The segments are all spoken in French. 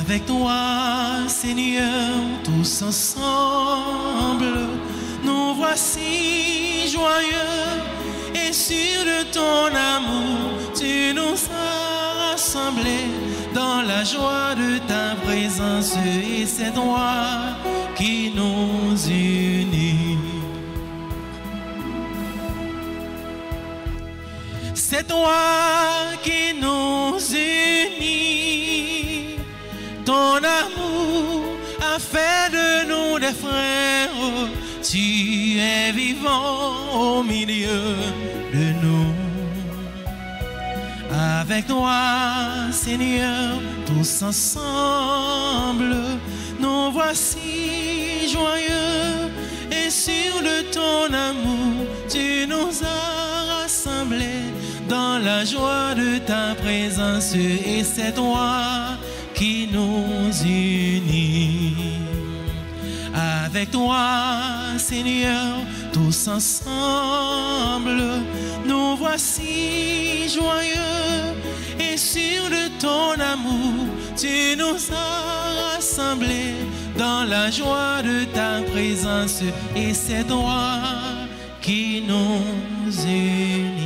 Avec toi, Seigneur, tous ensemble, nous voici joyeux et sûrs de ton amour. Tu nous as rassemblés dans la joie de ta présence et c'est toi qui nous unit. C'est toi qui nous unit. Ton amour a fait de nous des frères. Tu es vivant au milieu de nous. Avec toi, Seigneur, tous ensemble, nous voici joyeux et sûrs de ton amour. Tu nous as rassemblés dans la joie de ta présence et c'est toi qui nous unit. Avec toi, Seigneur, tous ensemble, nous voici joyeux et sûrs de ton amour. Tu nous as rassemblés dans la joie de ta présence et c'est toi qui nous unit.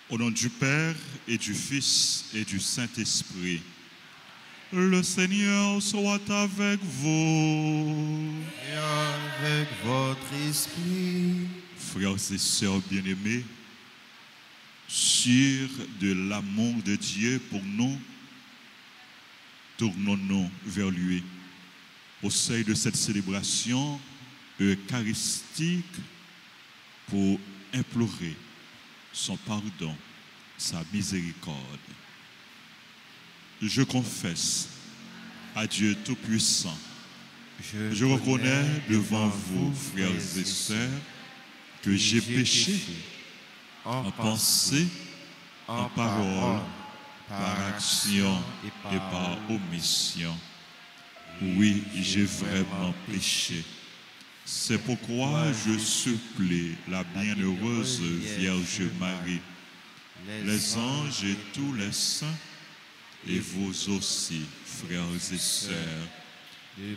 Au nom du Père et du Fils et du Saint-Esprit, le Seigneur soit avec vous. Et avec votre esprit. Frères et sœurs bien-aimés, sûrs de l'amour de Dieu pour nous, tournons-nous vers lui. Au seuil de cette célébration eucharistique pour implorer son pardon, sa miséricorde. Je confesse à Dieu Tout-Puissant, je reconnais devant vous, frères et sœurs, que j'ai péché en pensée, en parole, par action et par omission. Oui, j'ai vraiment péché. C'est pourquoi je supplie la bienheureuse Vierge Marie, les anges et tous les saints, et vous aussi, frères et sœurs,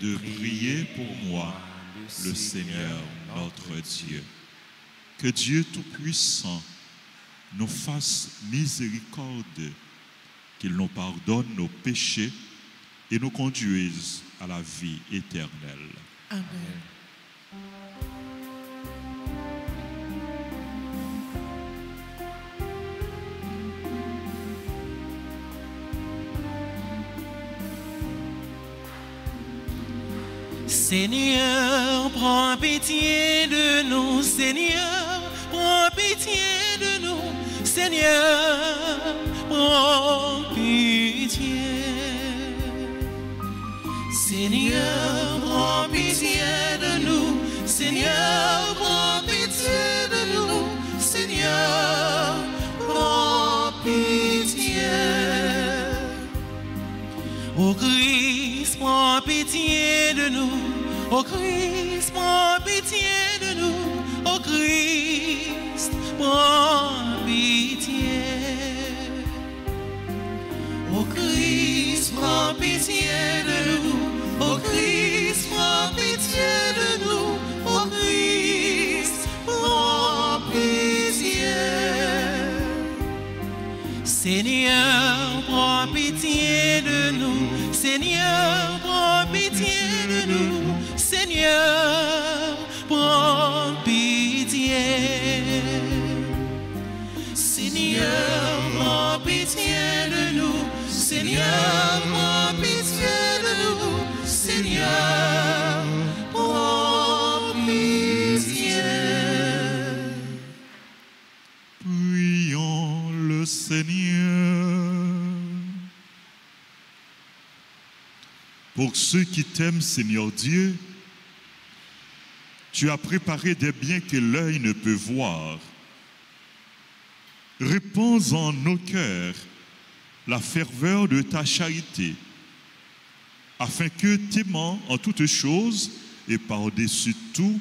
de prier pour moi, le Seigneur notre Dieu. Que Dieu Tout-Puissant nous fasse miséricorde, qu'il nous pardonne nos péchés et nous conduise à la vie éternelle. Amen. Seigneur, prends pitié de nous, Seigneur, prends pitié de nous, Seigneur, prends pitié. Seigneur, prends pitié de nous, Seigneur, prends pitié de nous, Seigneur, prends pitié. Ô Christ, prends pitié de nous. Ô Christ, prends pitié de nous. Ô Christ, prends pitié. Ô Christ, prends pitié de nous. Ô Christ, prends pitié de nous. Ô Christ, prends pitié. Seigneur, prends pitié de nous. Seigneur, prends pitié de nous. Seigneur, prends pitié. Seigneur, prends pitié de nous. Seigneur, prends pitié de nous. Seigneur, prends pitié. Prions le Seigneur. Pour ceux qui t'aiment, Seigneur Dieu, tu as préparé des biens que l'œil ne peut voir. Répands en nos cœurs la ferveur de ta charité, afin que, t'aimant en toutes choses et par-dessus tout,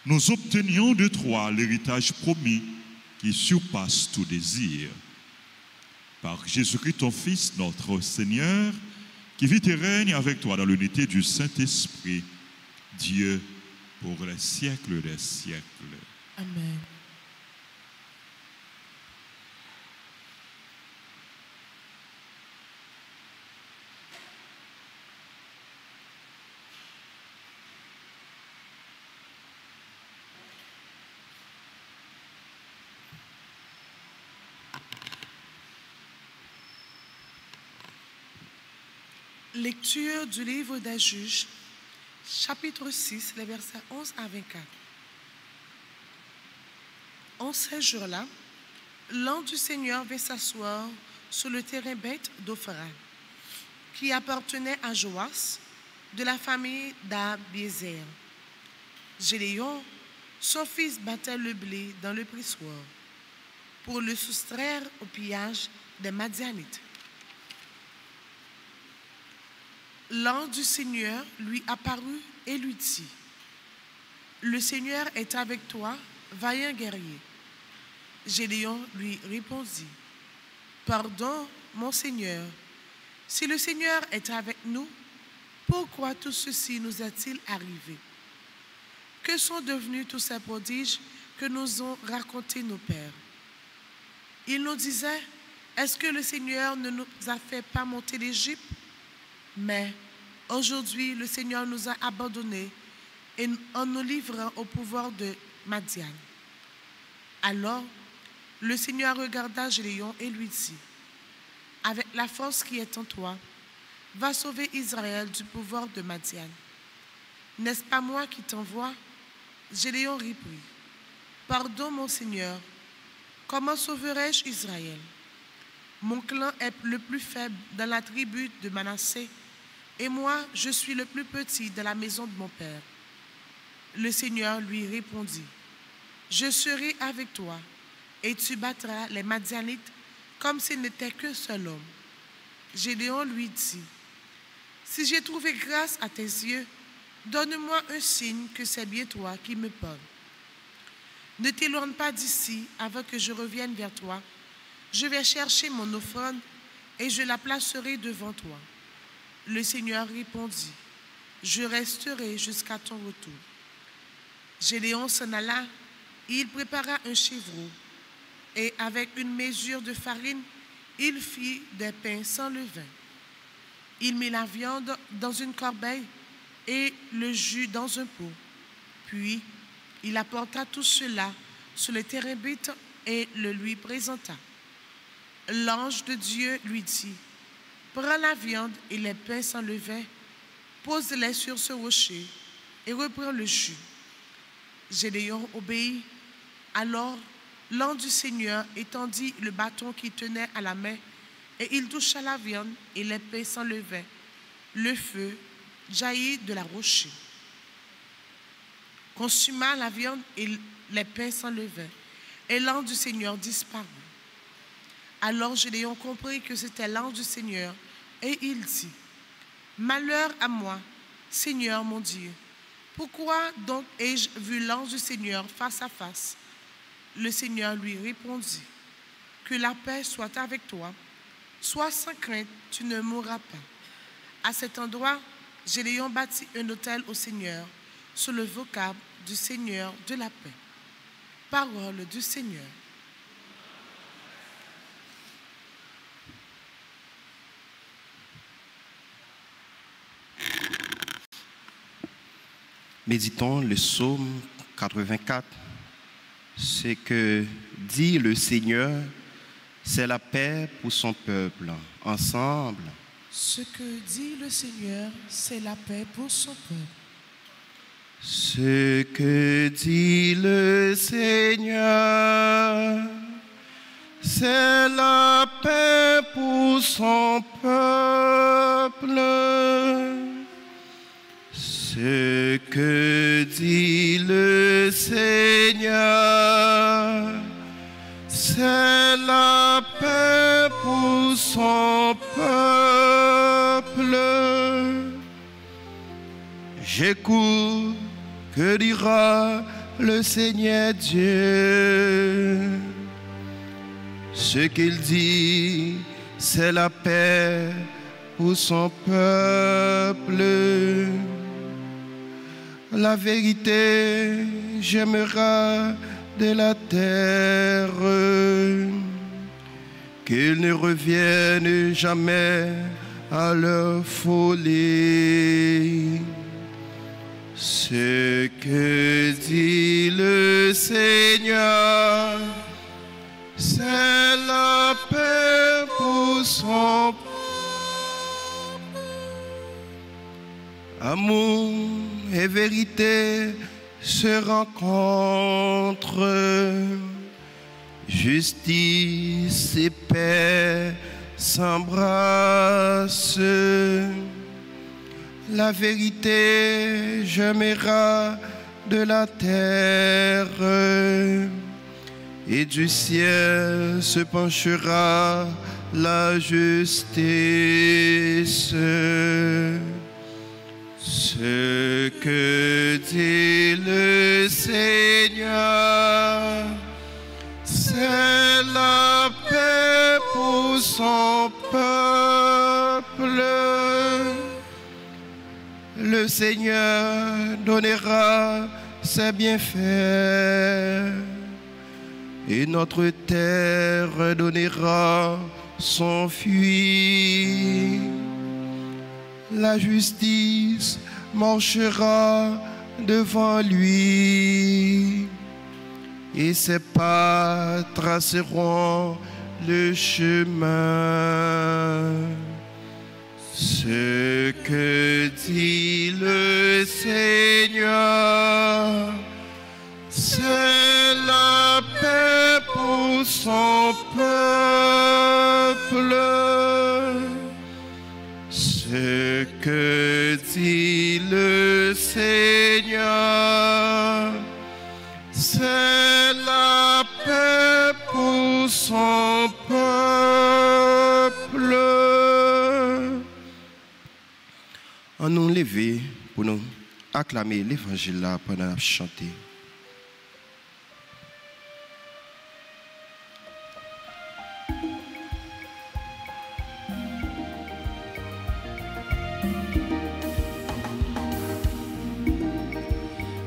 nous obtenions de toi l'héritage promis qui surpasse tout désir. par Jésus-Christ, ton Fils, notre Seigneur, qui vit et règne avec toi dans l'unité du Saint-Esprit, Dieu, pour les siècles des siècles. Amen. Lecture du livre des Juges, chapitre 6, les versets 11 à 24. En ces jours-là, l'ange du Seigneur vint s'asseoir sur le terrain bête d'Ophra, qui appartenait à Joas, de la famille d'Abiézer. Gédéon, son fils, battait le blé dans le pressoir pour le soustraire au pillage des Madianites. L'ange du Seigneur lui apparut et lui dit: le Seigneur est avec toi, vaillant guerrier. Gédéon lui répondit: pardon, mon Seigneur, si le Seigneur est avec nous, pourquoi tout ceci nous est-il arrivé? Que sont devenus tous ces prodiges que nous ont racontés nos pères? Ils nous disaient: est-ce que le Seigneur ne nous a fait pas monter d'Égypte? Mais aujourd'hui, le Seigneur nous a abandonnés et en nous livrant au pouvoir de Madian. Alors, le Seigneur regarda Gédéon et lui dit: avec la force qui est en toi, va sauver Israël du pouvoir de Madian. N'est-ce pas moi qui t'envoie? Gédéon répondit: pardon, mon Seigneur, comment sauverai-je Israël? Mon clan est le plus faible dans la tribu de Manassé, et moi, je suis le plus petit de la maison de mon père. Le Seigneur lui répondit: je serai avec toi, et tu battras les Madianites comme s'il n'était qu'un seul homme. Gédéon lui dit: si j'ai trouvé grâce à tes yeux, donne-moi un signe que c'est bien toi qui me parles. Ne t'éloigne pas d'ici avant que je revienne vers toi. Je vais chercher mon offrande et je la placerai devant toi. Le Seigneur répondit: je resterai jusqu'à ton retour. Gédéon s'en alla, il prépara un chevreau, et avec une mesure de farine, il fit des pains sans levain. Il mit la viande dans une corbeille et le jus dans un pot. Puis, il apporta tout cela sur le terrain bête et le lui présenta. L'ange de Dieu lui dit: prends la viande et les pains sans levain, pose-les sur ce rocher et reprends le jus. Gédéon obéit. Alors l'ange du Seigneur étendit le bâton qu'il tenait à la main, et il toucha la viande et les pains sans levain. Le feu jaillit de la rocher, consuma la viande et les pains sans levain, et l'ange du Seigneur disparut. Alors Gédéon comprit que c'était l'ange du Seigneur, et il dit: malheur à moi, Seigneur mon Dieu, pourquoi donc ai-je vu l'ange du Seigneur face à face? Le Seigneur lui répondit: que la paix soit avec toi, sois sans crainte, tu ne mourras pas. À cet endroit, Gédéon bâtit un autel au Seigneur, sous le vocable du Seigneur de la paix. Parole du Seigneur. Méditons le psaume 84. Ce que dit le Seigneur, c'est la paix pour son peuple. Ensemble. Ce que dit le Seigneur, c'est la paix pour son peuple. Ce que dit le Seigneur, c'est la paix pour son peuple. Ce que dit le Seigneur, c'est la paix pour son peuple. J'écoute, que dira le Seigneur Dieu? Ce qu'il dit, c'est la paix pour son peuple. La vérité j'aimerai de la terre, qu'ils ne reviennent jamais à leur folie. Ce que dit le Seigneur, c'est la paix pour son peuple. Amour et vérité se rencontrent, justice et paix s'embrassent. La vérité germera de la terre, et du ciel se penchera la justice. Ce que dit le Seigneur, c'est la paix pour son peuple. Le Seigneur donnera ses bienfaits, et notre terre donnera son fruit. La justice marchera devant lui, et ses pas traceront le chemin. Ce que dit le Seigneur, c'est la paix pour son peuple. Ce que dit le Seigneur, c'est la paix pour son peuple. On nous lever pour nous acclamer l'évangile là pendant chanter.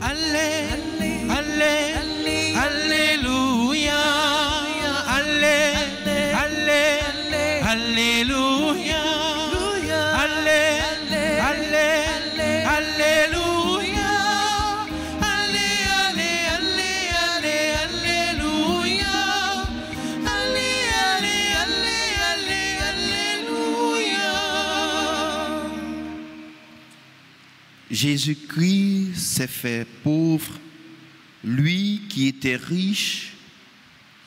Alléluia, Alléluia, Alléluia, Jésus-Christ s'est fait pauvre, lui qui était riche,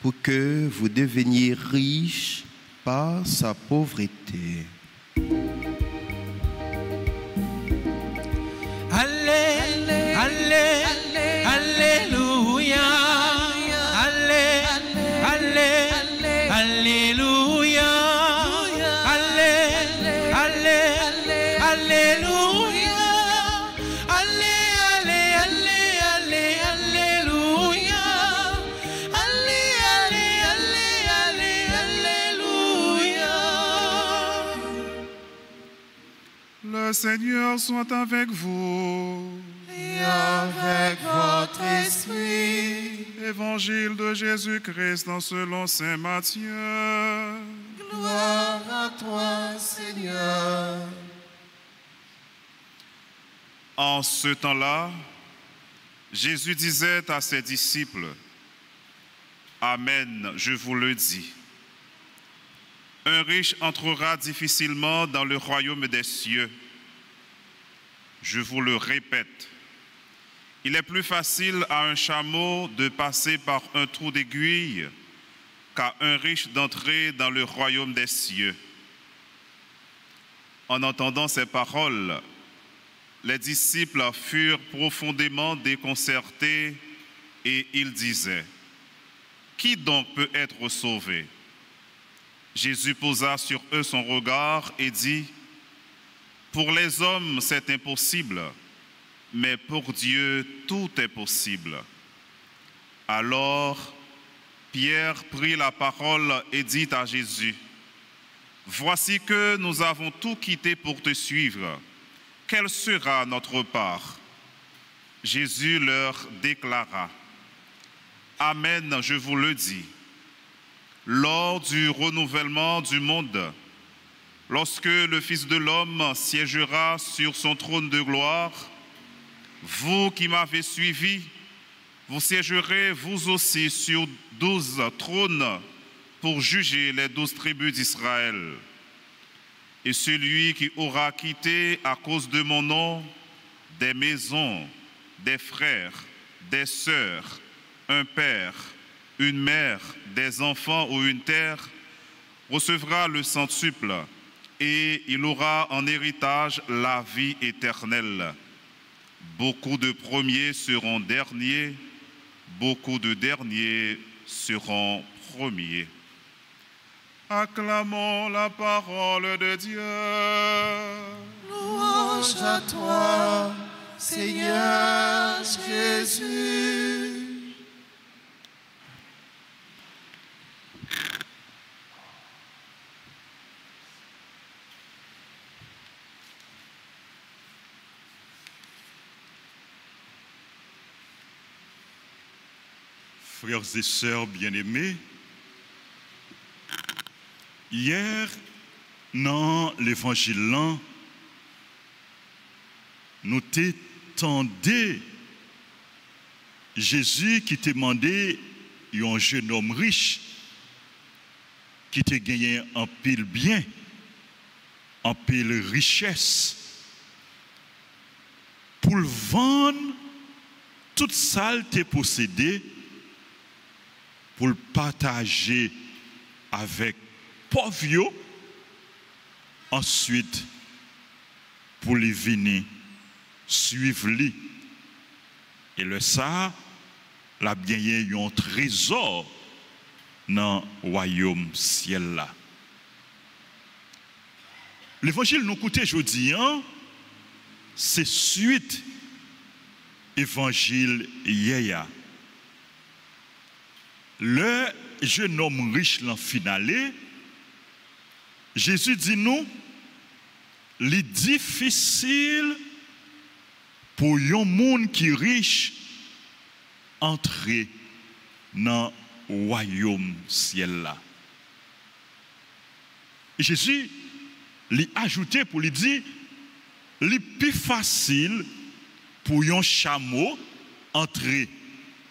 pour que vous deveniez riches par sa pauvreté. Alléluia, Alléluia, Le Seigneur soit avec vous. Et avec votre esprit. Évangile de Jésus-Christ selon saint Matthieu. Gloire à toi, Seigneur. En ce temps-là, Jésus disait à ses disciples, « Amen, je vous le dis. Un riche entrera difficilement dans le royaume des cieux. Je vous le répète, il est plus facile à un chameau de passer par un trou d'aiguille qu'à un riche d'entrer dans le royaume des cieux. » En entendant ces paroles, les disciples furent profondément déconcertés et ils disaient, « Qui donc peut être sauvé ?» Jésus posa sur eux son regard et dit, « Pour les hommes, c'est impossible, mais pour Dieu, tout est possible. » Alors, Pierre prit la parole et dit à Jésus, « voici que nous avons tout quitté pour te suivre. Quelle sera notre part? Jésus leur déclara, Amen, je vous le dis. Lors du renouvellement du monde, lorsque le Fils de l'homme siégera sur son trône de gloire, vous qui m'avez suivi, vous siégerez vous aussi sur 12 trônes pour juger les 12 tribus d'Israël. Et celui qui aura quitté à cause de mon nom des maisons, des frères, des sœurs, un père, une mère, des enfants ou une terre, recevra le centuple et il aura en héritage la vie éternelle. Beaucoup de premiers seront derniers, beaucoup de derniers seront premiers. Acclamons la parole de Dieu. Louange à toi, Seigneur Jésus. Frères et sœurs bien-aimés, hier, dans l'évangile, nous t'entendons Jésus qui t'a demandé un jeune homme riche qui t'a gagné un pile bien, un pile richesse pour le vendre toute ça t'es possédé pour le partager avec pauvres, ensuite pour les venir suivre lui. Et le ça, la gagné un trésor dans le royaume ciel là. L'évangile nous coûte aujourd'hui, c'est suite évangile hier. Le jeune homme riche l'en finale, Jésus dit nous, il est difficile pour un monde qui est riche entrer dans le royaume ciel là. Jésus lui ajouté pour lui dire, il est plus facile pour un chameau entrer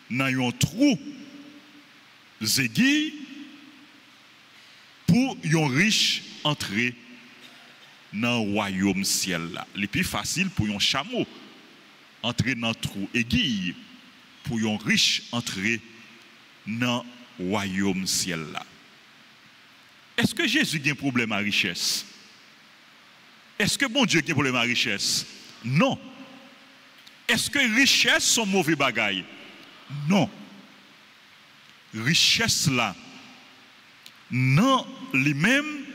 dans un trou zéguille pour un riche entrer dans le royaume ciel là. Il est plus facile pour un chameau entrer dans un trou aiguille pour un riche entrer dans le royaume ciel là. Est-ce que Jésus a un problème à richesse? Est-ce que bon Dieu a un problème à richesse? Non. Est-ce que richesse sont mauvais bagaille? Non. Richesse là, non, lui-même,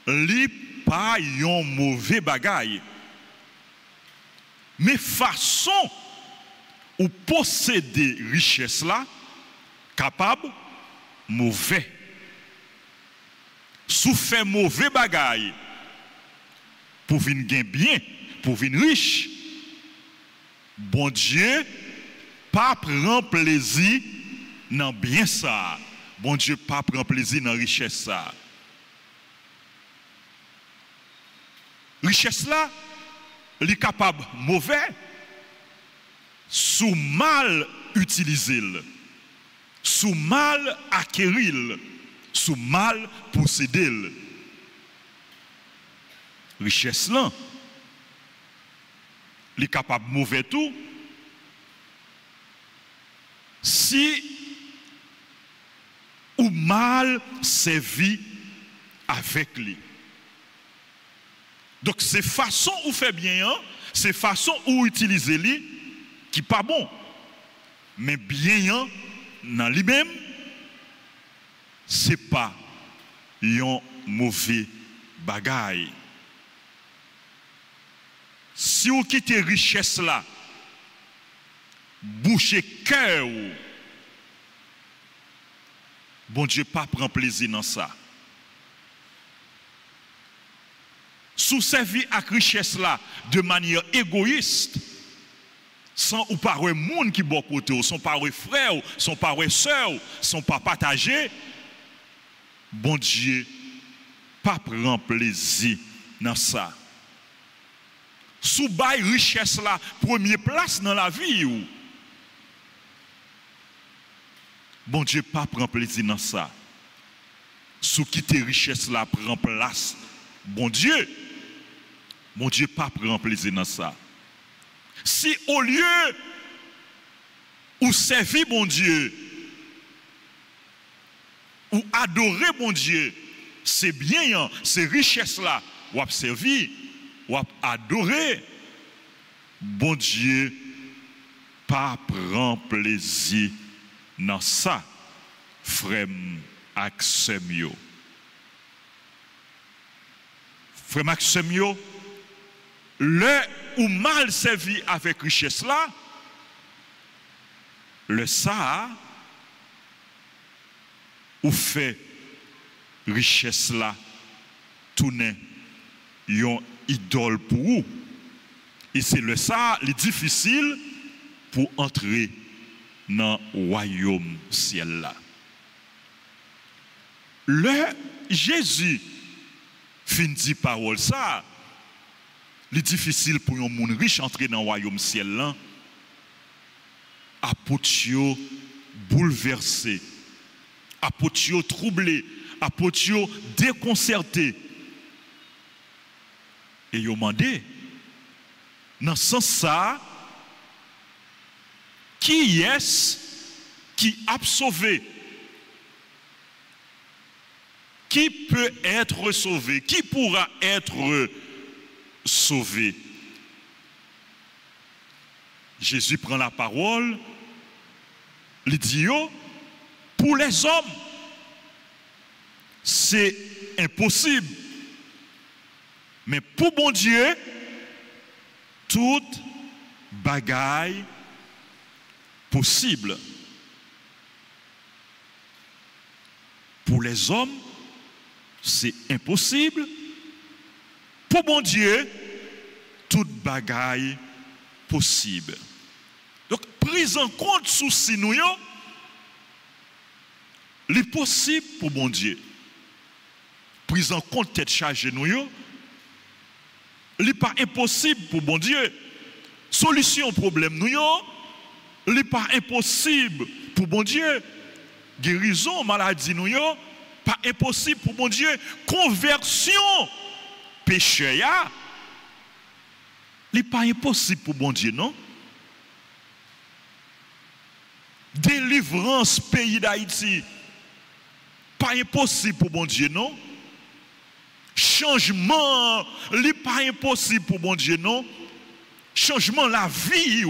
lui pas un mauvais bagaille. Mais façon ou posséder richesse là, capable, mauvais. Sous fait mauvais bagaille, pour venir gain bien, pour venir riche, bon Dieu, pas prend plaisir dans bien ça. Bon Dieu pas prend plaisir dans richesse ça. Richesse là, il est capable mauvais sous mal utilisé, sous mal acquérir, sous mal posséder. Richesse là, il est capable mauvais tout si ou mal servi avec lui. Donc c'est façon où fait bien, c'est façon où utiliser lui qui pas bon. Mais bien dans lui-même, c'est pas un mauvais bagaille. Si vous quittez richesse là, bouchez cœur, bon Dieu pas prend plaisir dans ça. sous servi à richesse là de manière égoïste, sans ou par un monde qui bon côté, sans par un frère, sans par un soeur, sans pas partager, bon Dieu, pas prend plaisir dans ça. Sous bail richesse là, première place dans la vie ou. Bon Dieu pas prend plaisir dans ça. Sous quitter richesse là prend place. Bon Dieu pas prend plaisir dans ça. Si au lieu où servir bon Dieu, ou adorer bon Dieu, c'est bien, c'est richesse là, ou servir, ou adorer, bon Dieu pas prend plaisir dans ça, frère Maxime. Frère Maxime, le ou mal servi avec richesse là, le ça, ou fait richesse là, tourner yon idole pour vous. Et c'est le ça, le difficile pour entrer dans le royaume ciel là. Le Jésus fin dit parole ça, le difficile pour un monde riche entrer dans le royaume ciel là, apotio bouleversé, apotio troublé, apotio déconcerté. Et il a demandé, dans ce sens ça, qui est-ce qui a sauvé? Qui peut être sauvé? Qui pourra être sauvé? Jésus prend la parole, il dit, pour les hommes, c'est impossible. Mais pour bon Dieu, toute bagaille possible. Pour les hommes, c'est impossible. Pour bon Dieu, toute bagaille possible. Donc, prise en compte souci nous, c'est possible pour bon Dieu. Prise en compte tête chargée nous, n'est pas impossible pour bon Dieu. Solution au problème nous, n'est pas impossible pour bon Dieu. Guérison, maladie nous, pas impossible pour bon Dieu. Conversion, péché, n'est pas impossible pour bon Dieu, non? Délivrance, pays d'Haïti, pas impossible pour bon Dieu, non? Changement, n'est pas impossible pour bon Dieu, non? Changement la vie,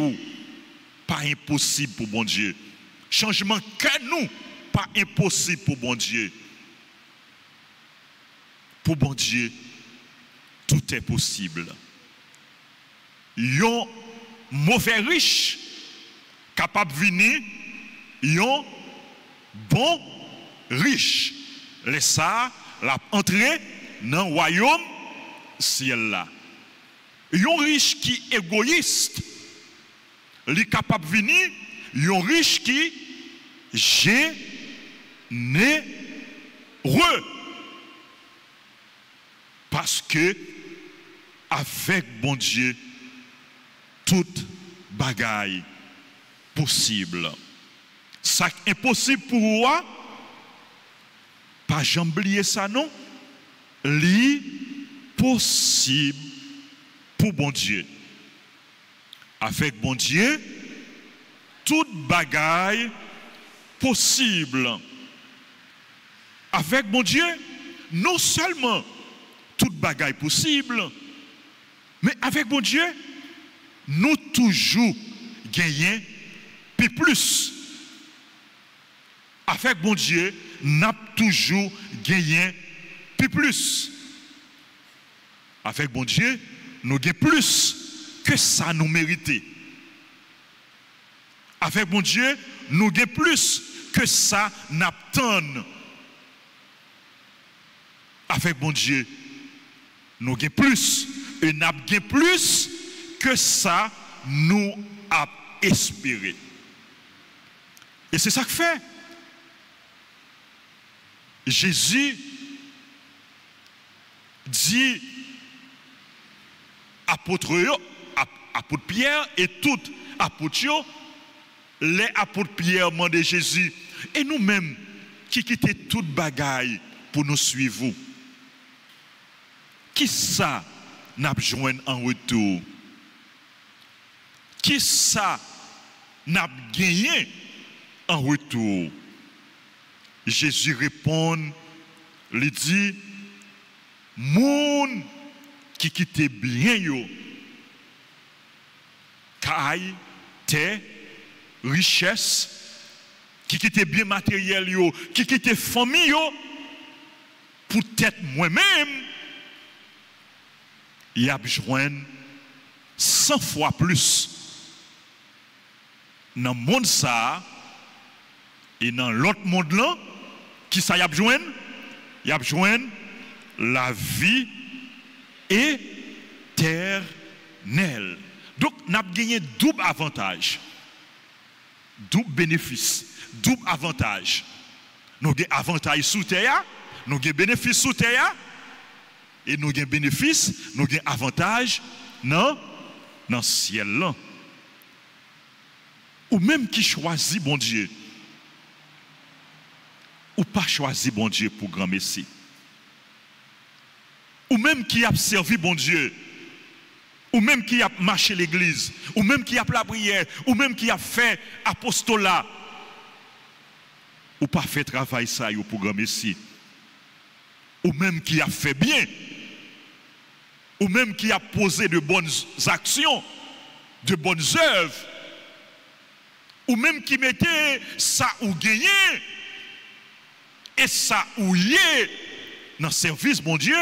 pas impossible pour bon Dieu. Changement que nous, pas impossible pour bon Dieu. Pour bon Dieu, tout est possible. Yon mauvais riche, capable de venir, yon bon riche. Les ça, la entrée dans le royaume ciel là. Yon riche qui égoïste, li capable de venir, yon riche qui généreux. Parce que avec bon Dieu, toute bagaille possible. Ça impossible pour moi, pas jamais oublier ça non, li possible pour bon Dieu. Avec bon Dieu, toute bagaille possible. Avec bon Dieu, non seulement toute bagaille possible, mais avec bon Dieu, nous toujours gagnons plus. Avec bon Dieu, nous toujours gagné plus. Avec bon Dieu, nous gagnons plus que ça nous méritait. Avec bon Dieu, nous gagnons plus que ça n'attend. Avec bon Dieu, nous avons plus. Et nous avons plus que ça nous a espéré. Et c'est ça que fait. Jésus dit apôtre Pierre et tout apôtre, les apôtres Pierre demandent Jésus, et nous-mêmes qui quittons toute bagaille pour nous suivre, qui ça n'a besoin en retour? Qui ça n'a gagné en retour? Jésus répond, il dit, moun qui quitte bien yo, caille, terre, richesse, qui quitte bien matériel yo, qui quitte famille yo, pour être moi-même, il a besoin 100 fois plus dans le monde ça et dans l'autre monde là, qui ça y a besoin? Il y a besoin la vie éternelle. Donc, nous avons gagné double avantage, double bénéfice, double avantage. Nous avons avantage sous terre, nous avons bénéfice sous terre, et nous avons bénéfice, nous avons avantage dans le ciel là. Ou même qui choisit bon Dieu, ou pas choisi bon Dieu pour grand Messie. Ou même qui a servi bon Dieu, ou même qui a marché l'église, ou même qui a la prière, ou même qui a fait apostolat, ou pas fait travail ça pour grand Messie. Ou même qui a fait bien, ou même qui a posé de bonnes actions, de bonnes œuvres, ou même qui mettait ça ou gagné, et ça ou y est dans le service, mon Dieu,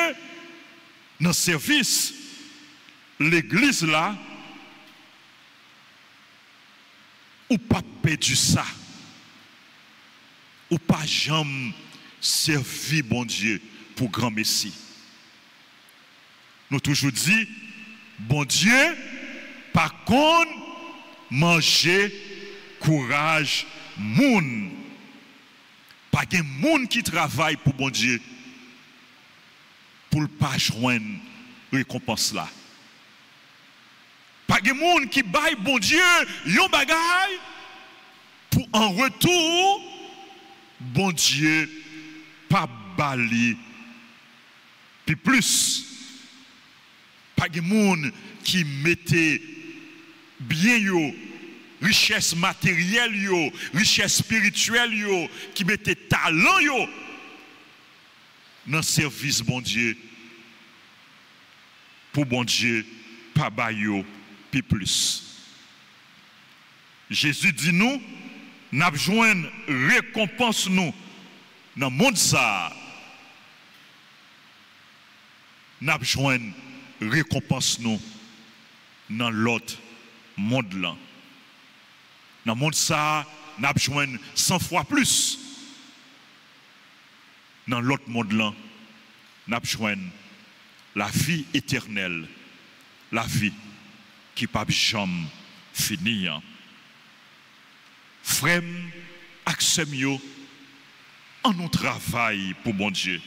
dans le service, l'église là, ou pas perdu ça, ou pas jamais servi, bon Dieu, pour grand Messie. Nous toujours dit, bon Dieu, par contre, manger, courage, moun. Pas de monde qui travaille pour bon Dieu pour ne pas joindre récompense là. Pas de monde qui baille bon Dieu yon bagaille pour en retour bon Dieu pas bali puis plus. Pas de monde qui mettait bien yo, richesse matérielle yo, richesse spirituelle yo, qui mettait talent yo dans le service bon Dieu pour bon Dieu pas ba yo puis plus. Jésus dit nous n'a besoin récompense nous dans le monde ça. N'a besoin récompense nous dans l'autre monde là. Dans le monde ça, nous avons besoin 100 fois plus. Dans l'autre monde là, nous avons besoin la vie éternelle, la vie qui ne peut jamais finir. Frère, acceptez-nous en nous travail pour mon Dieu.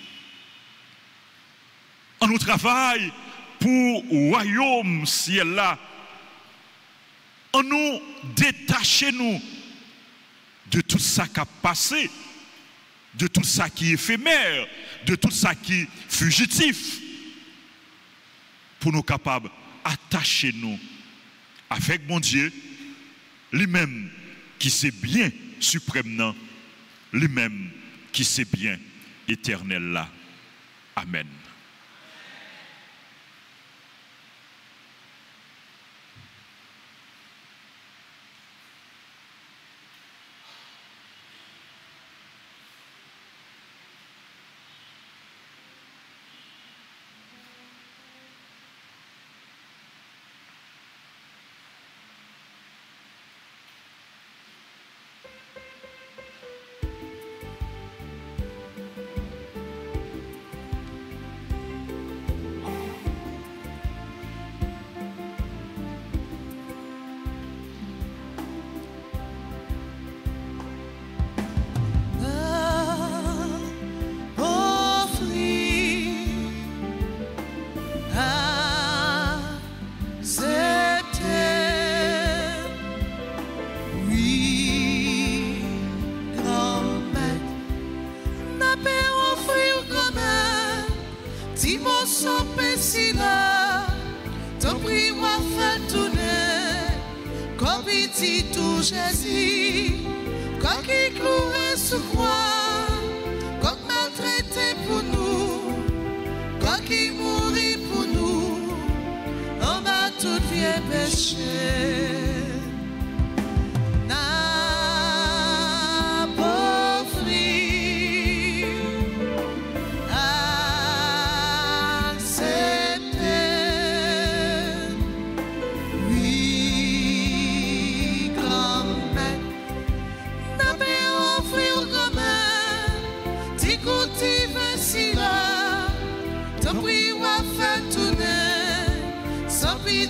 En nous travail pour le royaume ciel là. En nous détachez-nous de tout ça qui a passé, de tout ça qui est éphémère, de tout ça qui est fugitif, pour nous capables d'attacher nous avec mon Dieu, lui-même qui sait bien suprêmement, lui-même qui sait bien éternel là. Amen. pour son péché là, ton prix m'a fait tourner, comme il dit tout Jésus, quand il clouait sous croix, comme maltraité pour nous, quand il mourit pour nous, on a tout vieux péché.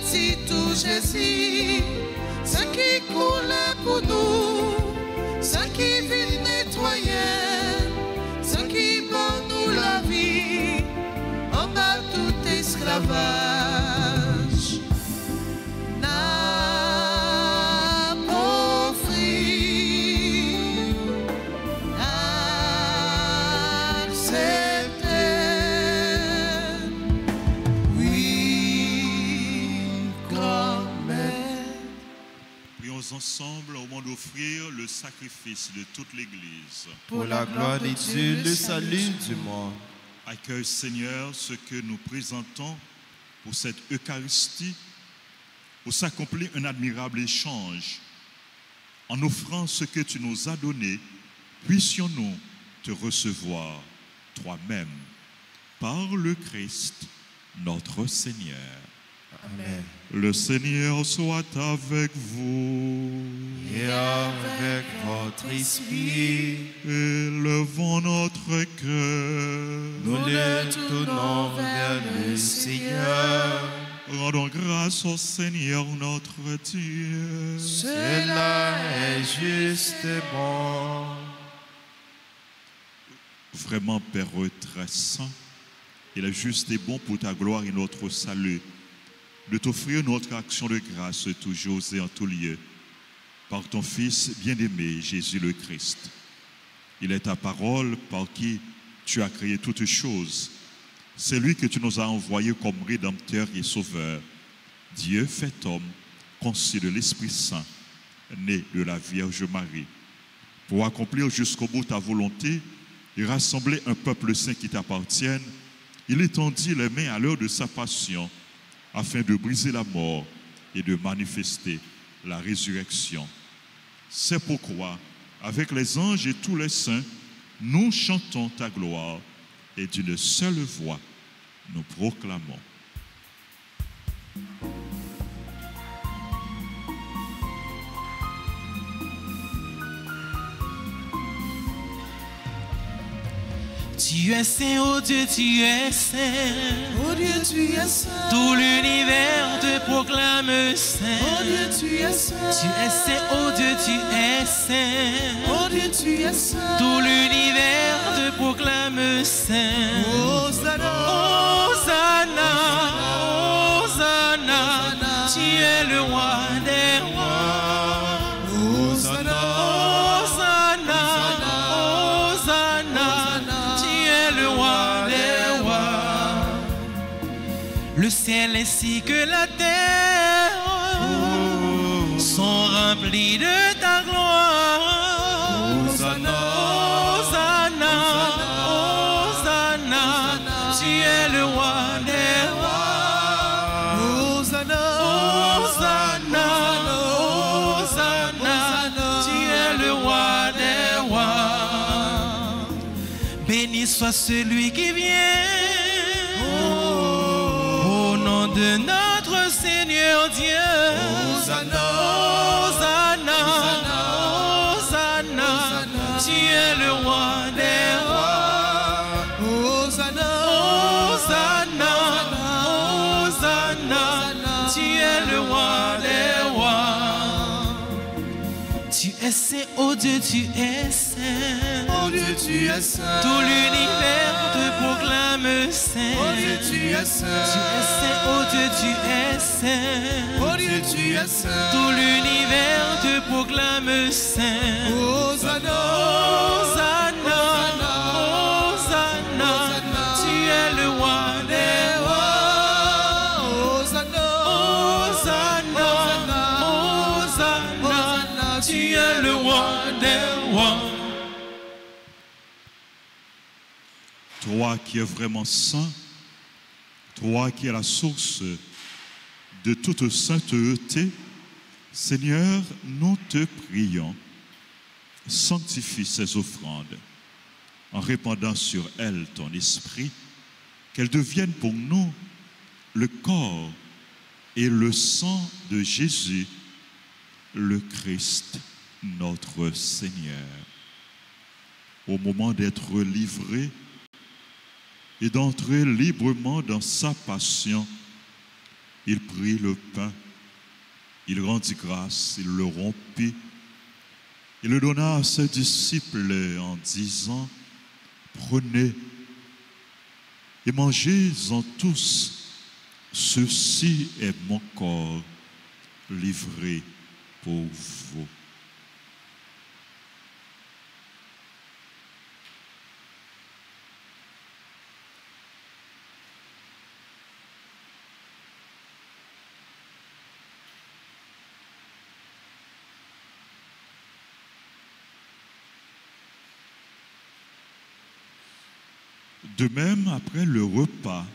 Si tout Jésus, ce qui coulait pour nous, ce qui vit nettoyer, ce qui donne nous la vie, on bat tout esclavage. N'a pas offrir, accepter. Ensemble au moment d'offrir le sacrifice de toute l'Église. Pour la gloire de Dieu, le salut du monde. Accueille, Seigneur, ce que nous présentons pour cette Eucharistie, où s'accomplit un admirable échange. En offrant ce que tu nous as donné, puissions-nous te recevoir toi-même, par le Christ, notre Seigneur. Amen. Le Seigneur soit avec vous. Et avec votre esprit. Élevons notre cœur. Nous le tournons vers le Seigneur. Rendons grâce au Seigneur notre Dieu. Cela est juste et bon. Vraiment, Père très saint, il est juste et bon pour ta gloire et notre salut de t'offrir notre action de grâce toujours et en tout lieu, par ton Fils bien-aimé, Jésus le Christ. Il est ta parole par qui tu as créé toutes choses. C'est lui que tu nous as envoyé comme Rédempteur et Sauveur. Dieu fait homme, conçu de l'Esprit Saint, né de la Vierge Marie, pour accomplir jusqu'au bout ta volonté et rassembler un peuple saint qui t'appartienne. Il étendit les mains à l'heure de sa passion, afin de briser la mort et de manifester la résurrection. C'est pourquoi, avec les anges et tous les saints, nous chantons ta gloire et d'une seule voix, nous proclamons. Tu es saint, oh Dieu, tu es saint. Oh Dieu, tu es saint. Tout l'univers te proclame saint. Oh Dieu, tu es saint. Tu es saint, oh Dieu, tu es saint. Oh Dieu, tu es saint. Tout l'univers te proclame saint. Hosanna, Hosanna, Hosanna, tu es le roi des rois. Hosanna, Hosanna, Hosanna, tu es le roi des rois. Le ciel ainsi que la terre sont remplis de ta gloire. Hosanna, Hosanna, Hosanna, tu es le roi des rois. Hosanna, Hosanna, Hosanna, tu es le roi des rois. Béni soit celui qui vient au nom de notre Seigneur Dieu. Hosanna, Hosanna, Hosanna, tu es le roi des rois. Hosanna, Hosanna, Hosanna, tu es le roi des rois. Tu es saint, oh Dieu, tu es saint. oh Dieu, tu es saint. Tout l'univers te proclame saint. Oh Dieu, tu es saint. Tu es saint, oh Dieu, tu es saint. Oh Dieu, tu es saint. Tout l'univers te proclame saint. Hosanna, Hosanna, Hosanna, tu es le roi des toi qui es vraiment saint, toi qui es la source de toute sainteté, Seigneur, nous te prions, sanctifie ces offrandes en répandant sur elles ton esprit, qu'elles deviennent pour nous le corps et le sang de Jésus, le Christ, notre Seigneur. Au moment d'être livré et d'entrer librement dans sa passion, il prit le pain, il rendit grâce, il le rompit, il le donna à ses disciples en disant, prenez et mangez-en tous, ceci est mon corps livré pour vous. De même, après le repas,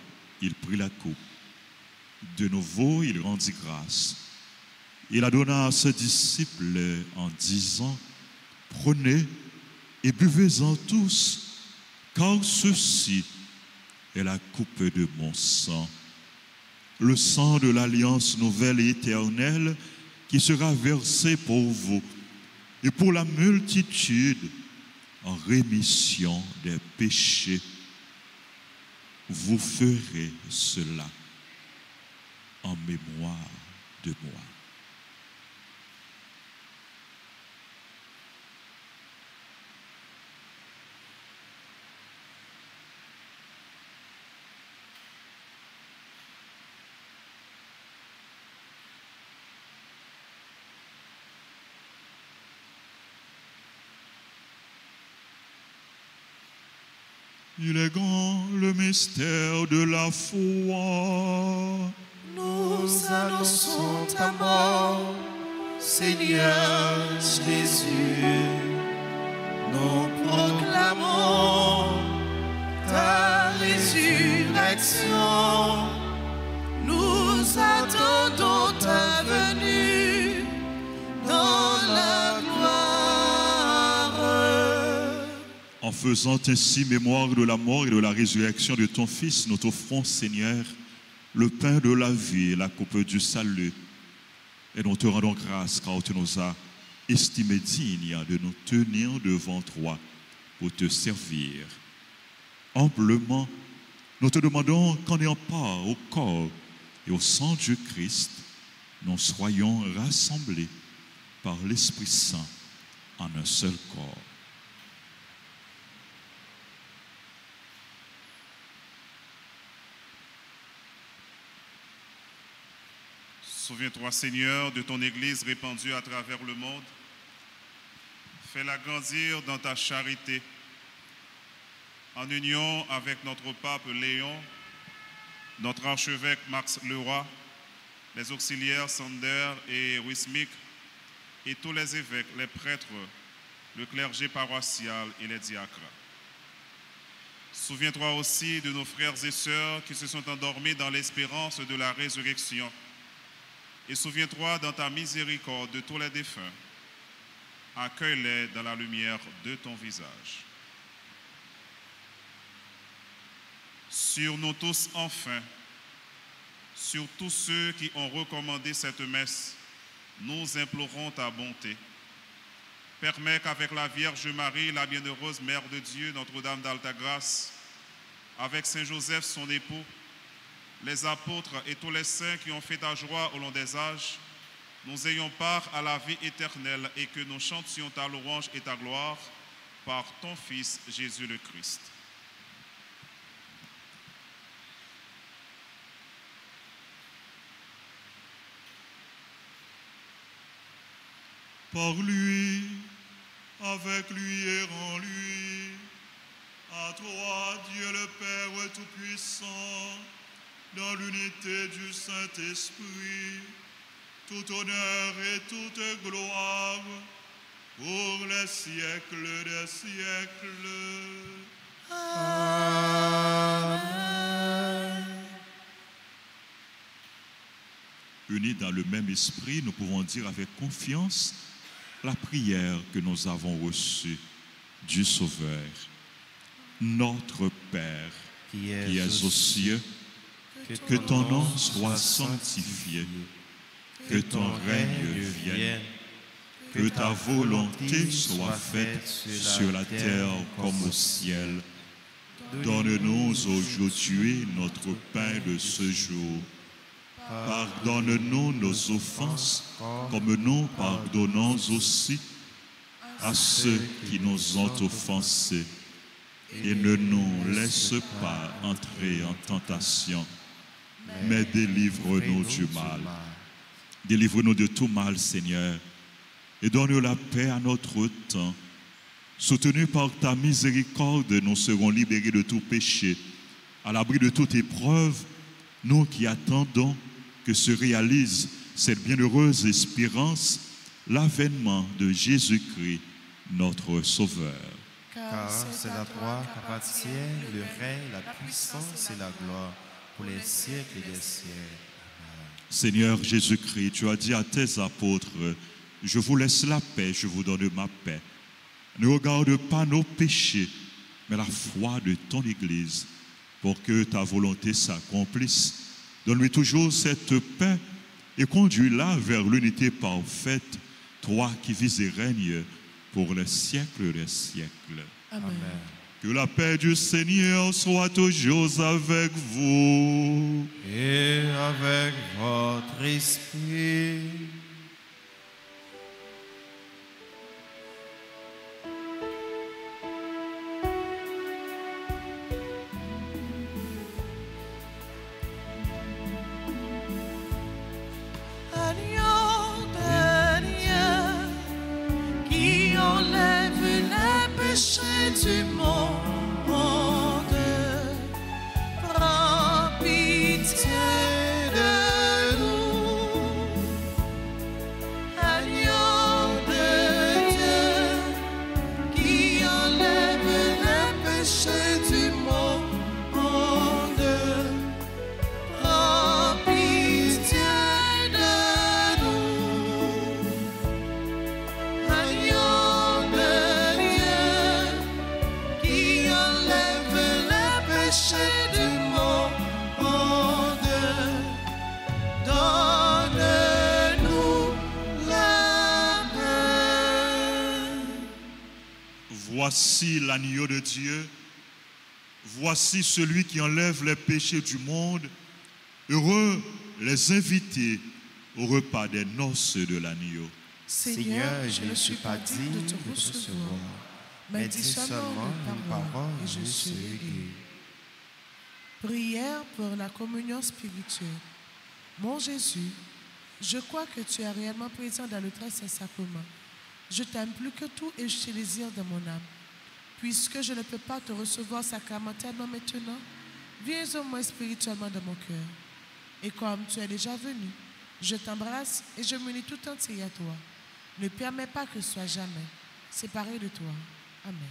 il prit la coupe. De nouveau, il rendit grâce. Il la donna à ses disciples en disant, prenez et buvez-en tous, car ceci est la coupe de mon sang, le sang de l'alliance nouvelle et éternelle qui sera versé pour vous et pour la multitude en rémission des péchés. Vous ferez cela en mémoire de moi. Il est grand le mystère de la foi. Nous annonçons ta mort, Seigneur Jésus. Nous proclamons ta résurrection. Nous attendons ta venue dans la gloire. En faisant ainsi mémoire de la mort et de la résurrection de ton Fils, nous t'offrons, Seigneur, le pain de la vie et la coupe du salut. Et nous te rendons grâce car tu nous as estimés dignes de nous tenir devant toi pour te servir. Humblement, nous te demandons qu'en ayant part au corps et au sang du Christ, nous soyons rassemblés par l'Esprit Saint en un seul corps. Souviens-toi, Seigneur, de ton Église répandue à travers le monde. Fais-la grandir dans ta charité. En union avec notre pape Léon, notre archevêque Max Leroy, les auxiliaires Sander et Wismik, et tous les évêques, les prêtres, le clergé paroissial et les diacres. Souviens-toi aussi de nos frères et sœurs qui se sont endormis dans l'espérance de la résurrection. Et souviens-toi dans ta miséricorde de tous les défunts. Accueille-les dans la lumière de ton visage. Sur nous tous enfin, sur tous ceux qui ont recommandé cette messe, nous implorons ta bonté. Permets qu'avec la Vierge Marie, la bienheureuse Mère de Dieu, Notre-Dame d'Alta Grâce, avec Saint Joseph, son époux, les apôtres et tous les saints qui ont fait ta joie au long des âges, nous ayons part à la vie éternelle et que nous chantions ta louange et ta gloire par ton Fils Jésus le Christ. Par lui, avec lui et en lui, à toi, Dieu le Père Tout-Puissant, dans l'unité du Saint-Esprit, tout honneur et toute gloire pour les siècles des siècles. Amen. unis dans le même esprit, nous pouvons dire avec confiance la prière que nous avons reçue du Sauveur. Notre Père, qui es aux cieux, que ton nom soit sanctifié, que ton règne vienne, que ta volonté soit faite sur la terre comme au ciel. Donne-nous aujourd'hui notre pain de ce jour. Pardonne-nous nos offenses, comme nous pardonnons aussi à ceux qui nous ont offensés. Et ne nous laisse pas entrer en tentation, mais délivre-nous du mal. Délivre-nous de tout mal, Seigneur, et donne-nous la paix à notre temps. Soutenus par ta miséricorde, nous serons libérés de tout péché, à l'abri de toute épreuve, nous qui attendons que se réalise cette bienheureuse espérance, l'avènement de Jésus-Christ, notre Sauveur. Car c'est à toi qu'appartient le règne, la puissance et la gloire pour les siècles des siècles. Seigneur Jésus-Christ, tu as dit à tes apôtres, je vous laisse la paix, je vous donne ma paix. Ne regarde pas nos péchés, mais la foi de ton Église, pour que ta volonté s'accomplisse. Donne-lui toujours cette paix et conduis-la vers l'unité parfaite, toi qui vis et règnes pour les siècles des siècles. Amen. Que la paix du Seigneur soit toujours avec vous. Et avec votre esprit. Agneau de Dieu, qui enlève les péchés du monde, prends pitié de nous. Agneau de Dieu, qui enlève les péchés du monde, prends pitié de nous. Agneau de Dieu, qui enlève les péchés du monde, donne-nous la paix. Voici l'agneau de Dieu. Voici celui qui enlève les péchés du monde. Heureux les invités au repas des noces de l'agneau. Seigneur, je ne suis pas digne de te recevoir, mais dis seulement une parole et je serai guéri. Prière pour la communion spirituelle. Mon Jésus, je crois que tu es réellement présent dans le très saint sacrement. Je t'aime plus que tout et je te désire de mon âme. Puisque je ne peux pas te recevoir sacramentellement maintenant, viens au moins spirituellement dans mon cœur. Et comme tu es déjà venu, je t'embrasse et je m'unis tout entier à toi. Ne permets pas que je sois jamais séparé de toi. Amen.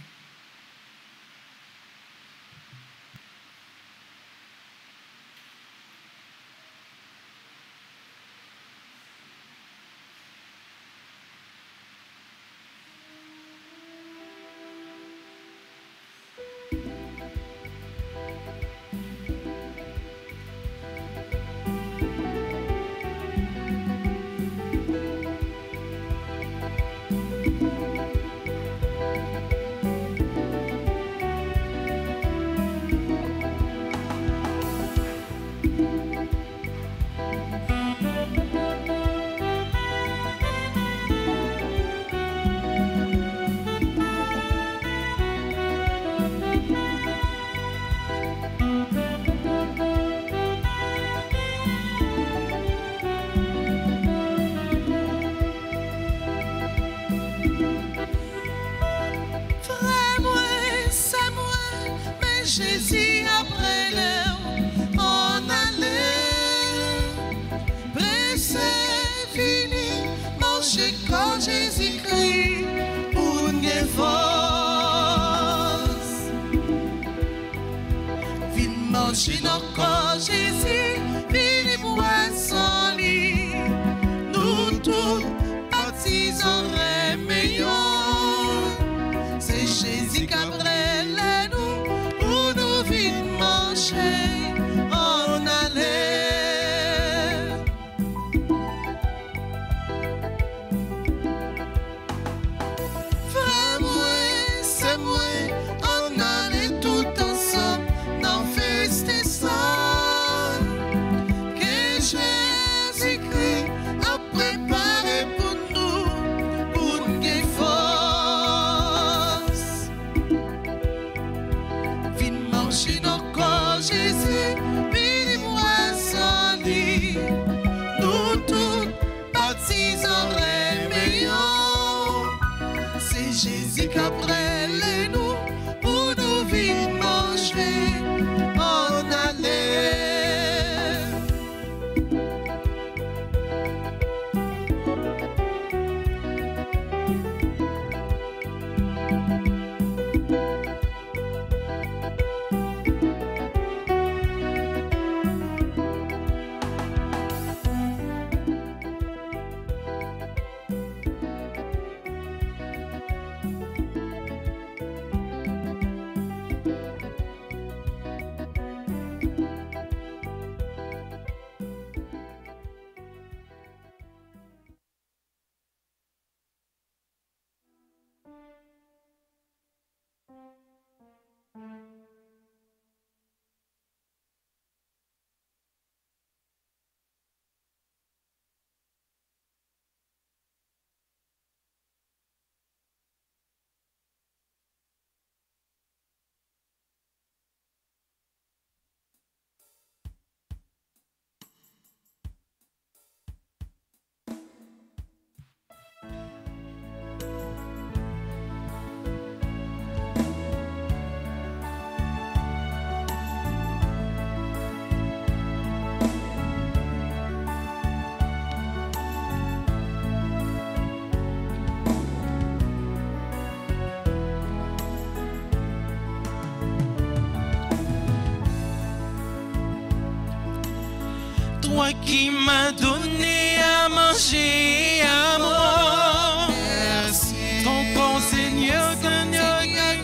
toi qui m'as donné à manger à moi. Merci. Ton corps, Seigneur,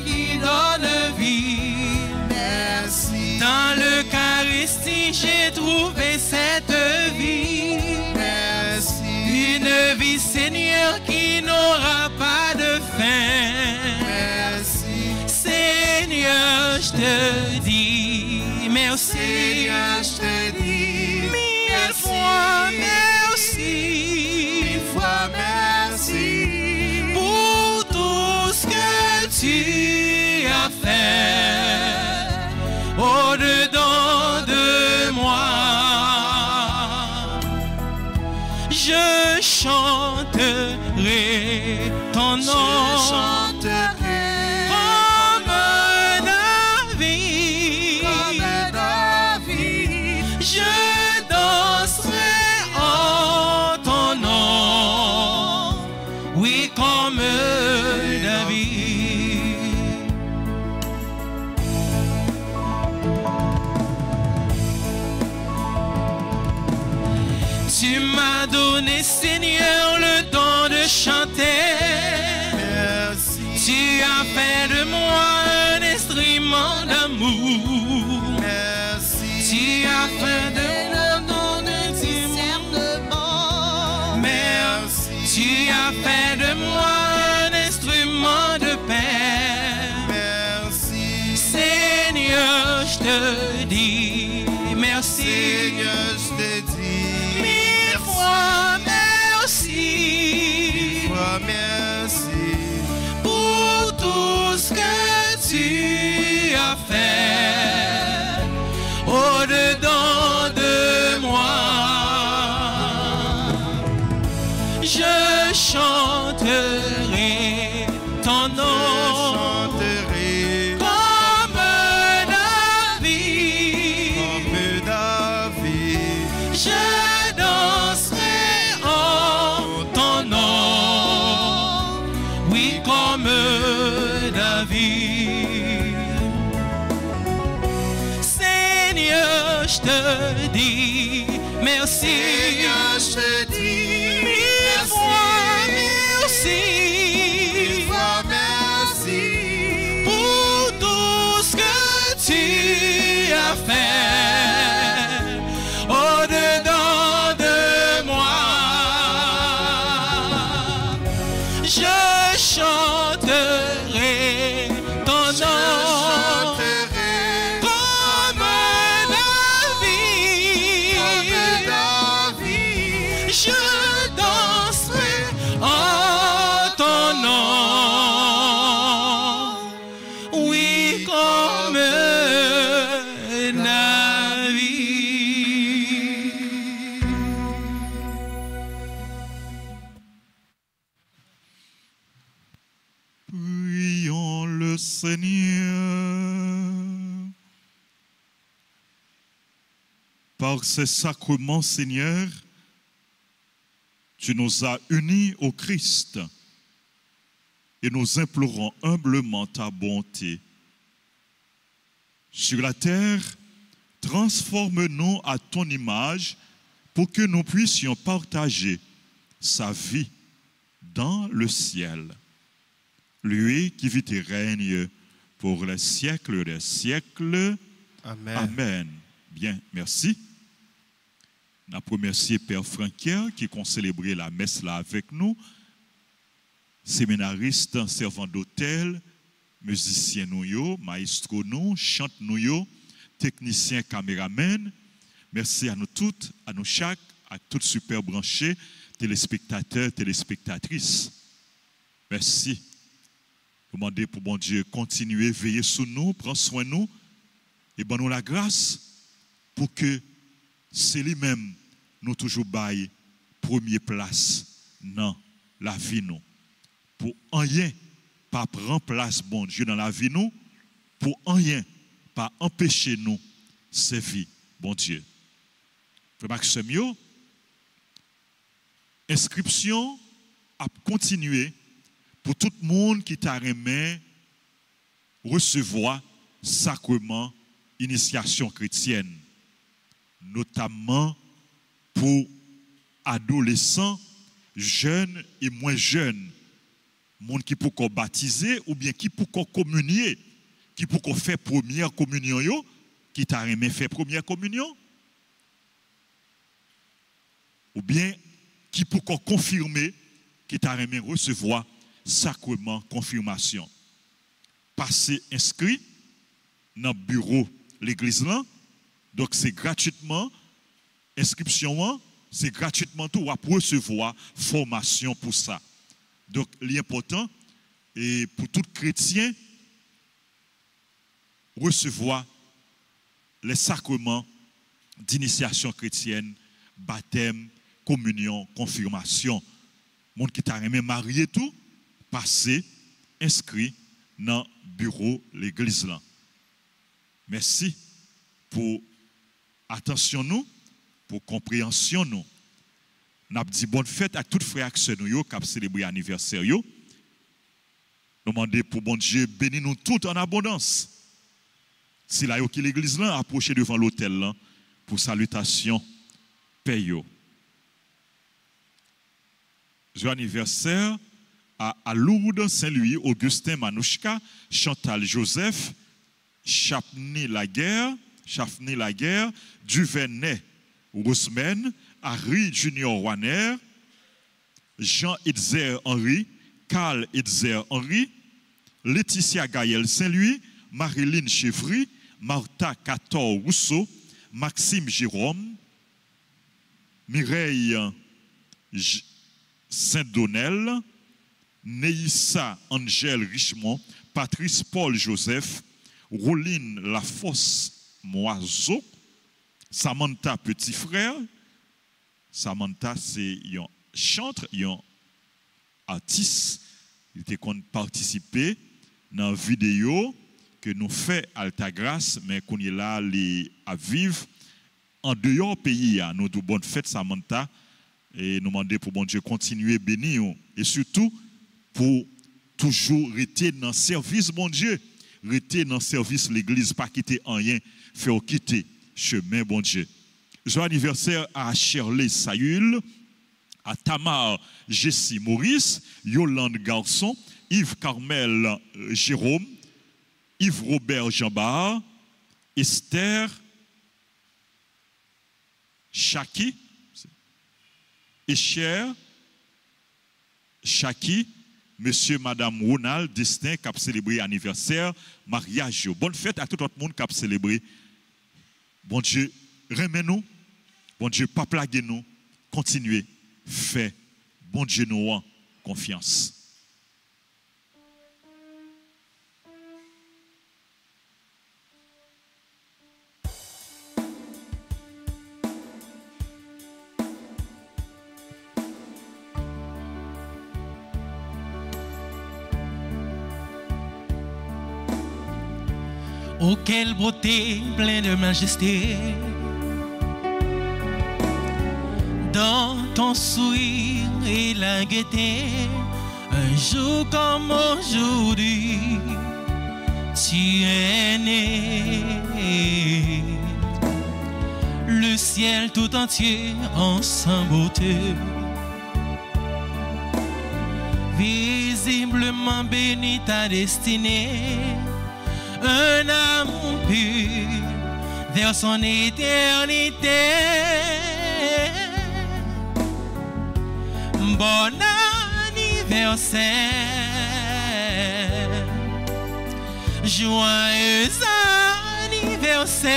qui donne vie. Merci. Dans l'Eucharistie, j'ai trouvé cette vie. Merci. Une vie, Seigneur, qui n'aura pas de fin. Merci. Seigneur, je te dis merci. Seigneur, je te dis Mille fois merci. Mille fois merci Pour tout ce que tu as fait au-dedans de moi. Je chanterai ton nom. Je chanterai Comme David. comme David. Je danserai en ton nom. Oui, comme David. Tu m'as donné, Seigneur, le don de chanter. Merci. Tu as fait de moi un instrument d'amour. Merci. Tu as fait de le nom de discernement. Merci. Tu as fait de moi un instrument de paix. Merci. Seigneur, je te dis merci. Seigneur, je te dis Mille fois merci. merci. Pour tout ce que tu as fait au-dedans de moi. Je chanterai ton Je nom chanterai comme David. comme David. Je danserai en ton nom. Oui, comme David. Seigneur, je te dis merci. Seigneur, je te dis Mille fois merci. Mille fois merci. Pour tout ce que tu as fait au-dedans de moi. Je chanterai ton Je nom chanterai comme David. comme David. Je danserai en ton nom. Oui, comme David. Prions le Seigneur. Par ces sacrements, Seigneur, tu nous as unis au Christ et nous implorons humblement ta bonté. Sur la terre, transforme-nous à ton image pour que nous puissions partager sa vie dans le ciel. Lui qui vit et règne pour les siècles des siècles. Amen. Amen. Bien, merci. Nous remercions Père Franquier qui a célébré la messe là avec nous. Séminariste, servant d'hôtel, musicien nous, maestro nous, chante nous, technicien, caméraman. Merci à nous toutes, à nous chaque, à toutes super branchés, téléspectateurs, téléspectatrices. Merci. Demandez pour bon Dieu continuer, veiller sur nous, prendre soin de nous et bon nous la grâce pour que c'est lui-même nous toujours baille première place dans la vie nous. Pour rien pas prendre place bon Dieu dans la vie nous, pour rien pas empêcher nous servir bon Dieu. Frère Maxime, inscription a continué pour tout le monde qui t'a remis recevoir sacrement initiation chrétienne, notamment pour adolescents, jeunes et moins jeunes. Monde qui pour baptiser ou bien qui pour communier, qui pour faire première communion, yo, qui t'a aimé faire première communion, ou bien qui pour confirmer, qui t'a aimé recevoir sacrement confirmation. Passer inscrit dans le bureau l'église là, donc c'est gratuitement inscription, c'est gratuitement tout pour recevoir formation pour ça. Donc l'important est pour tout chrétien recevoir les sacrements d'initiation chrétienne, baptême, communion, confirmation. Monde qui t'a aimé marié tout, passer inscrit dans le bureau l'église là. Merci pour attention nous, pour compréhension nous. Nous avons dit bonne fête à toutes frères et sœurs qui ont célébré l'anniversaire. Nous demandons pour bon Dieu bénir nous tous en abondance. Si là qui l'église là approché devant l'autel là pour salutation payo. Joyeux anniversaire à Lourdes, Saint-Louis, Augustin Manouchka, Chantal Joseph, Chapny Laguerre, Duvenet Rousmen, Harry Junior Warner, Jean Itzer Henry, Carl Itzer Henry, Laetitia Gaël Saint-Louis, Marilyn Chevry, Martha Cator Rousseau, Maxime Jérôme, Mireille Saint-Donnel, Neissa Angèle Richemont, Patrice Paul Joseph, Roline Lafosse Moiseau, Samantha Petit Frère. Samantha, c'est un chanteur, un artiste. Il était participé dans la vidéo que nous fait Altagrace, mais qu'on est là à vivre en dehors pays. Nous avons bonne fête, Samantha, et nous demandons pour bon Dieu continuer à bénir et surtout pour toujours rester dans le service, bon Dieu. Rester dans le service de l'église, pas quitter rien, faire quitter chemin, bon Dieu. Joyeux anniversaire à Shirley Sayul, à Tamar Jessie Maurice, Yolande Garçon, Yves Carmel Jérôme, Yves Robert Jambard, Esther Chaki, Echer Chaki, Monsieur, Madame Ronald Destin qui a célébré anniversaire, mariage. Bonne fête à tout le monde qui a célébré. Bon Dieu, remets-nous. Bon Dieu, pas plaguer nous. Continuez. Fait. Bon Dieu, nous en confiance. Oh, quelle beauté, pleine de majesté. Dans ton sourire et la gaieté, un jour comme aujourd'hui, tu es né. Le ciel tout entier en sa beauté, visiblement béni ta destinée. Un amour pur vers son éternité. Bon anniversaire, joyeux anniversaire.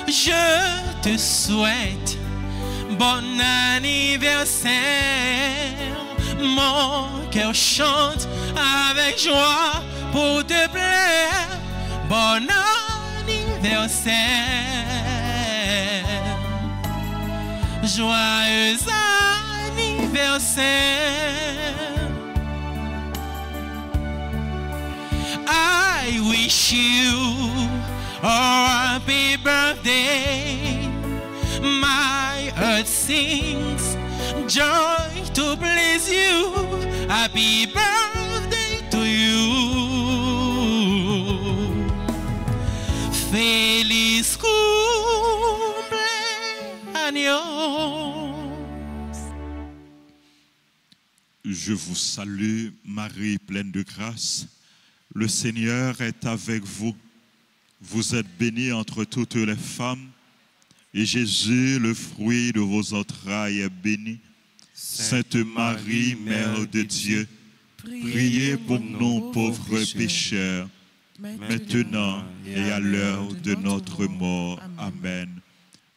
Je te souhaite bon anniversaire. Mon cœur chante avec joie pour te plaire. Bon anniversaire, joyeux anniversaire. I wish you a happy birthday. My heart sings joy to please you. Happy birthday to you. Feliz cumpleaños. Je vous salue, Marie pleine de grâce. Le Seigneur est avec vous. Vous êtes bénie entre toutes les femmes, et Jésus, le fruit de vos entrailles, est béni. Sainte Marie, Mère de Dieu, priez pour nous pauvres pécheurs, maintenant et à l'heure de notre mort. Amen.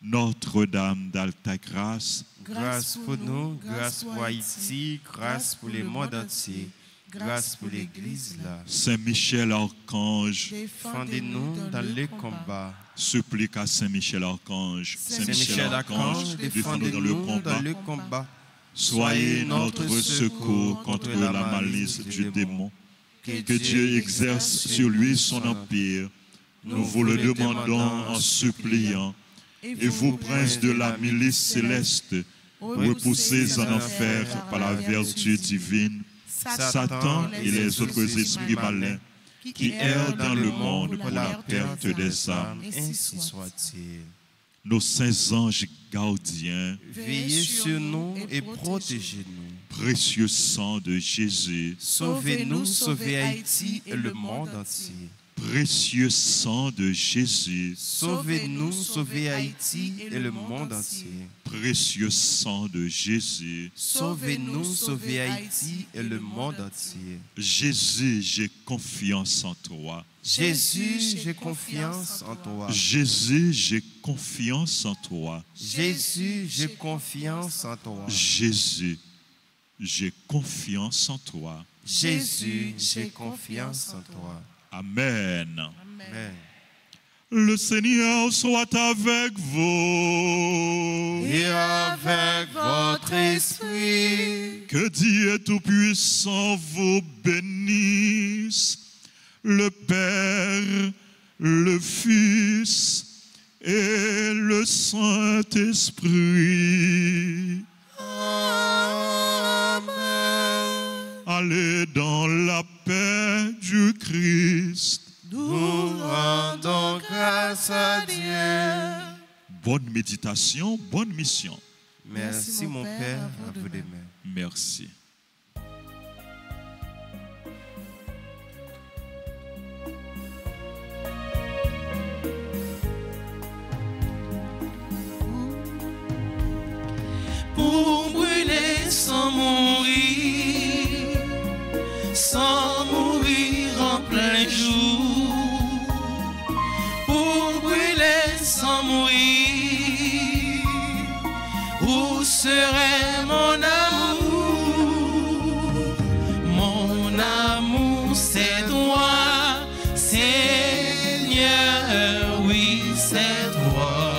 Notre-Dame d'Alta Grâce, Grâce pour nous, grâce pour Haïti, grâce pour le monde entier, grâce pour l'Église là. Saint Michel Archange, Défendez-nous dans le combat. supplique à Saint Michel Archange. Saint Michel Archange, défendez-nous dans le combat. Soyez notre secours contre la malice du démon. Que Dieu exerce sur lui son empire. Nous vous le demandons en suppliant. Et vous, princes de la milice céleste, repoussés en enfer par la vertu divine, Satan et les autres esprits malins qui errent dans le monde pour la perte des âmes. Ainsi soit-il. Nos saints anges gardiens, Veillez sur nous et protégez-nous. précieux sang de Jésus, Sauvez-nous, sauvez Haïti et le monde entier. précieux sang de Jésus, Sauvez-nous, sauvez Haïti et le monde entier. précieux sang de Jésus. Sauvez-nous, sauvez Haïti et le monde entier. Jésus, j'ai confiance en toi. Jésus, j'ai confiance en toi. Jésus, j'ai confiance en toi. Jésus, j'ai confiance en toi. Jésus, j'ai confiance en toi. Jésus, j'ai confiance en toi. Amen. Amen. Le Seigneur soit avec vous. Et avec votre esprit. Que Dieu Tout-Puissant vous bénisse, le Père, le Fils et le Saint-Esprit. Amen. Allez dans la paix du Christ. Nous rendons grâce à Dieu. Bonne méditation, bonne mission. Merci mon Père, à vous de même. Merci. Pour brûler sans mourir, sans mourir en plein jour. Pour brûler sans mourir, où serait mon amour? Mon amour, c'est toi, Seigneur, oui, c'est toi.